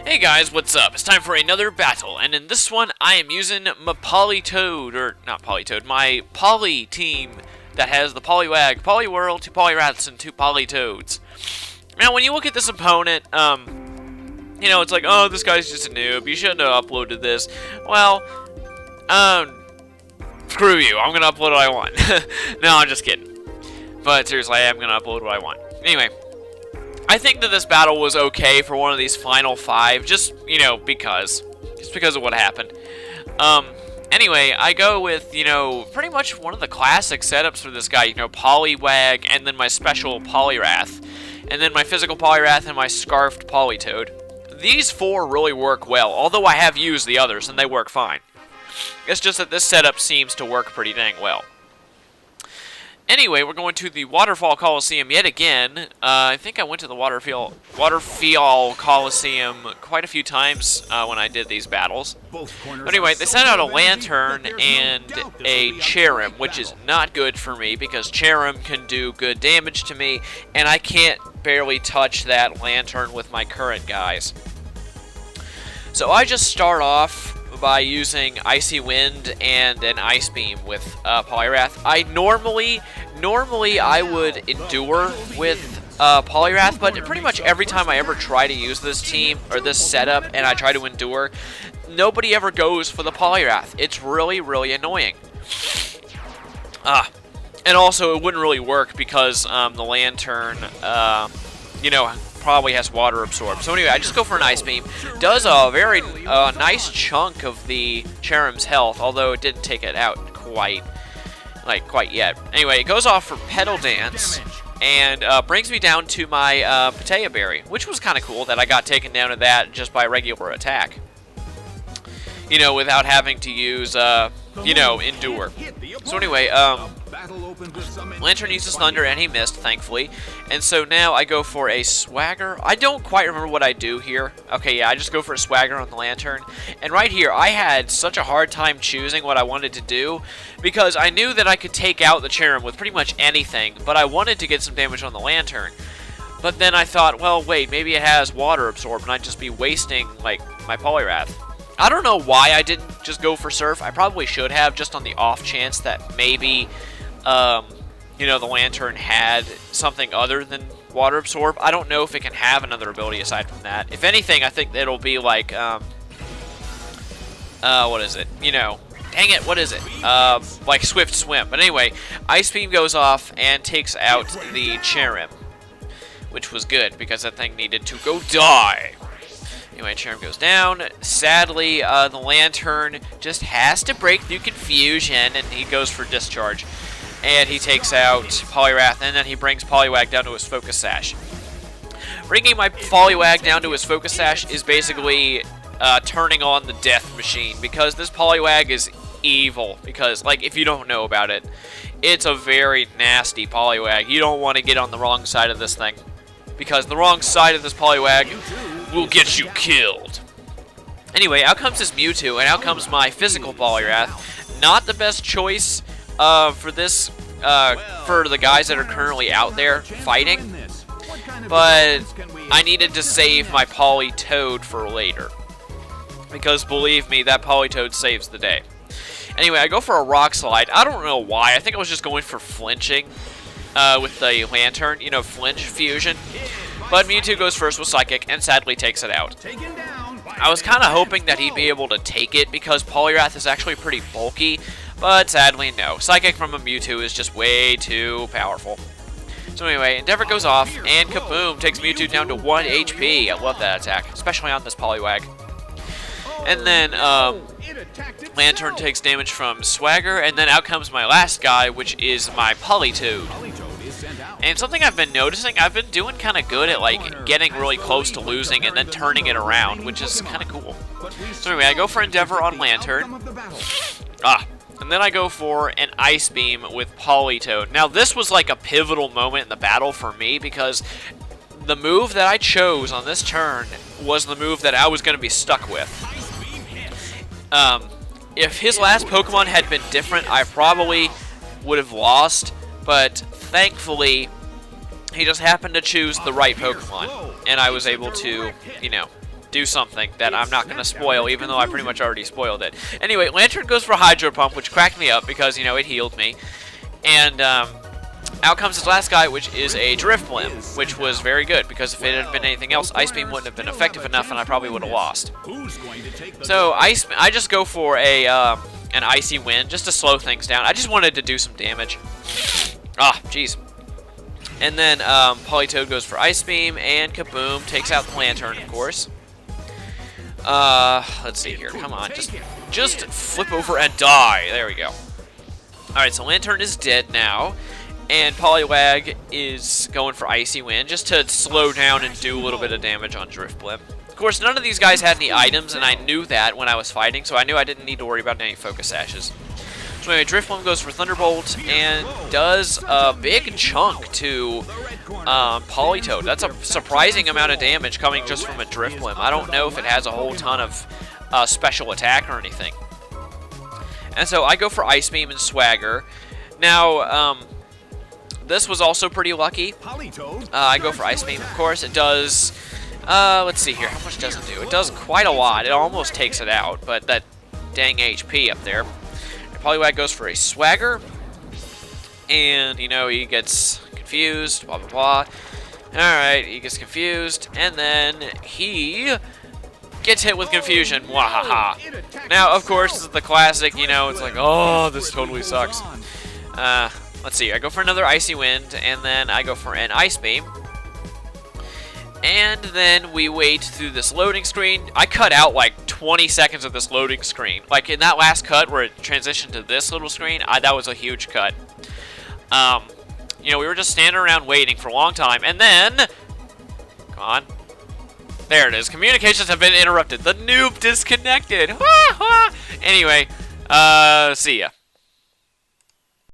Hey guys, what's up? It's time for another battle, and in this one, I am using my Polytoad, or not Polytoad, my Poly team that has the Pwnliwag, Poliwhirl, 2 Polyrats, and 2 Polytoads. Now, when you look at this opponent, you know, it's like, oh, this guy's just a noob, you shouldn't have uploaded this. Well, screw you, I'm gonna upload what I want. No, I'm just kidding. But seriously, I am gonna upload what I want. Anyway. I think that this battle was okay for one of these final 5, just, you know, because of what happened. Anyway, I go with, you know, pretty much one of the classic setups for this guy, you know, Pwnliwag, and then my special Poliwrath, and then my physical Poliwrath and my scarfed Polytoad. These 4 really work well, although I have used the others, and they work fine. It's just that this setup seems to work pretty dang well. Anyway, we're going to the Waterfall Coliseum yet again. I think I went to the Waterfall Coliseum quite a few times when I did these battles. But anyway, they sent out a lantern and a Cherrim, which is not good for me because Cherrim can do good damage to me, and I can't barely touch that lantern with my current guys. So I just start off by using Icy Wind and an Ice Beam with Poliwrath. Normally I would endure with Poliwrath, but pretty much every time I ever try to use this team or this setup and I try to endure, nobody ever goes for the Poliwrath. It's really, really annoying. And also it wouldn't really work because the lantern, you know, probably has water absorbed. So anyway, I just go for an Ice Beam. Does a very nice chunk of the Cherrim's health, although it didn't take it out quite yet. Anyway, it goes off for Petal Dance and brings me down to my Potea Berry, which was kind of cool that I got taken down to that just by regular attack. You know, without having to use, you know, endure. So anyway, Lantern uses Thunder, and he missed, thankfully. And so now I go for a Swagger. I don't quite remember what I do here. Okay, yeah, I just go for a Swagger on the Lantern. And right here, I had such a hard time choosing what I wanted to do, because I knew that I could take out the Cherrim with pretty much anything, but I wanted to get some damage on the Lantern. But then I thought, well, wait, maybe it has water absorbed, and I'd just be wasting, like, my Poliwrath. I don't know why I didn't just go for Surf. I probably should have, just on the off chance that maybe, you know, the Lantern had something other than Water Absorb. I don't know if it can have another ability aside from that. If anything, I think it'll be like, what is it? You know, dang it, what is it? Like Swift Swim. But anyway, Ice Beam goes off and takes out the Cherrim, which was good because that thing needed to go die. Anyway, Cherrim goes down. Sadly, the Lantern just has to break through confusion, and he goes for Discharge. And he takes out Poliwrath, and then he brings Pwnliwag down to his Focus Sash. Bringing my Pwnliwag down to his Focus Sash is basically turning on the death machine, because this Pwnliwag is evil. Because, like, if you don't know about it, it's a very nasty Pwnliwag. You don't want to get on the wrong side of this thing, because the wrong side of this Pwnliwag will get you killed. Anyway, out comes this Mewtwo, and out comes my physical Poliwrath. Not the best choice for this, for the guys that are currently out there fighting, but I needed to save my Polytoad for later, because believe me, that Polytoad saves the day. Anyway, I go for a Rock Slide. I don't know why. I think I was just going for flinching with the Lantern, you know, flinch fusion. But Mewtwo goes first with Psychic and sadly takes it out. I was kind of hoping that he'd be able to take it because Poliwrath is actually pretty bulky, but sadly no. Psychic from a Mewtwo is just way too powerful. So anyway, Endeavor goes off and kaboom, takes Mewtwo down to 1 HP. I love that attack, especially on this Poliwag. And then Lantern takes damage from Swagger, and then out comes my last guy, which is my Polytoad. And something I've been noticing, I've been doing kind of good at, like, getting really close to losing and then turning it around, which is kind of cool. So anyway, I go for Endeavor on Lantern. And then I go for an Ice Beam with Polytoad. Now, this was like a pivotal moment in the battle for me, because the move that I chose on this turn was the move that I was going to be stuck with. If his last Pokemon had been different, I probably would have lost, but thankfully, he just happened to choose the right Pokemon, and I was able to, you know, do something that I'm not going to spoil, even though I pretty much already spoiled it. Anyway, Lantern goes for Hydro Pump, which cracked me up because, you know, it healed me. And out comes his last guy, which is a Drift Blim, which was very good, because if it had been anything else, Ice Beam wouldn't have been effective enough, and I probably would have lost. So I just go for a an Icy Wind, just to slow things down. I just wanted to do some damage. Ah, jeez. And then Politoed goes for Ice Beam, and Kaboom takes out the Lantern, of course. Let's see here. Come on, just flip over and die. There we go. Alright, so Lantern is dead now. And Pwnliwag is going for Icy Wind, just to slow down and do a little bit of damage on Drift Blim. Of course, none of these guys had any items, and I knew that when I was fighting, so I knew I didn't need to worry about any Focus Ashes. So anyway, Drift Blim goes for Thunderbolt, and does a big chunk to Politoed. That's a surprising amount of damage coming just from a Drift Blim. I don't know if it has a whole ton of special attack or anything. And so I go for Ice Beam and Swagger. Now, this was also pretty lucky. I go for Ice Beam, of course. It does, let's see here. How much does it do? It does quite a lot. It almost takes it out, but that dang HP up there. And Pwnliwag goes for a Swagger. And, you know, he gets confused, blah, blah, blah. Alright, he gets confused. And then he gets hit with confusion. Wahaha. Now, of course, this is the classic, you know, it's like, oh, this totally sucks. Let's see, I go for another Icy Wind, and then I go for an Ice Beam. And then we wait through this loading screen. I cut out like 20 seconds of this loading screen. Like in that last cut where it transitioned to this little screen, that was a huge cut. You know, we were just standing around waiting for a long time, and then... Come on. There it is. Communications have been interrupted. The noob disconnected. Anyway, see ya.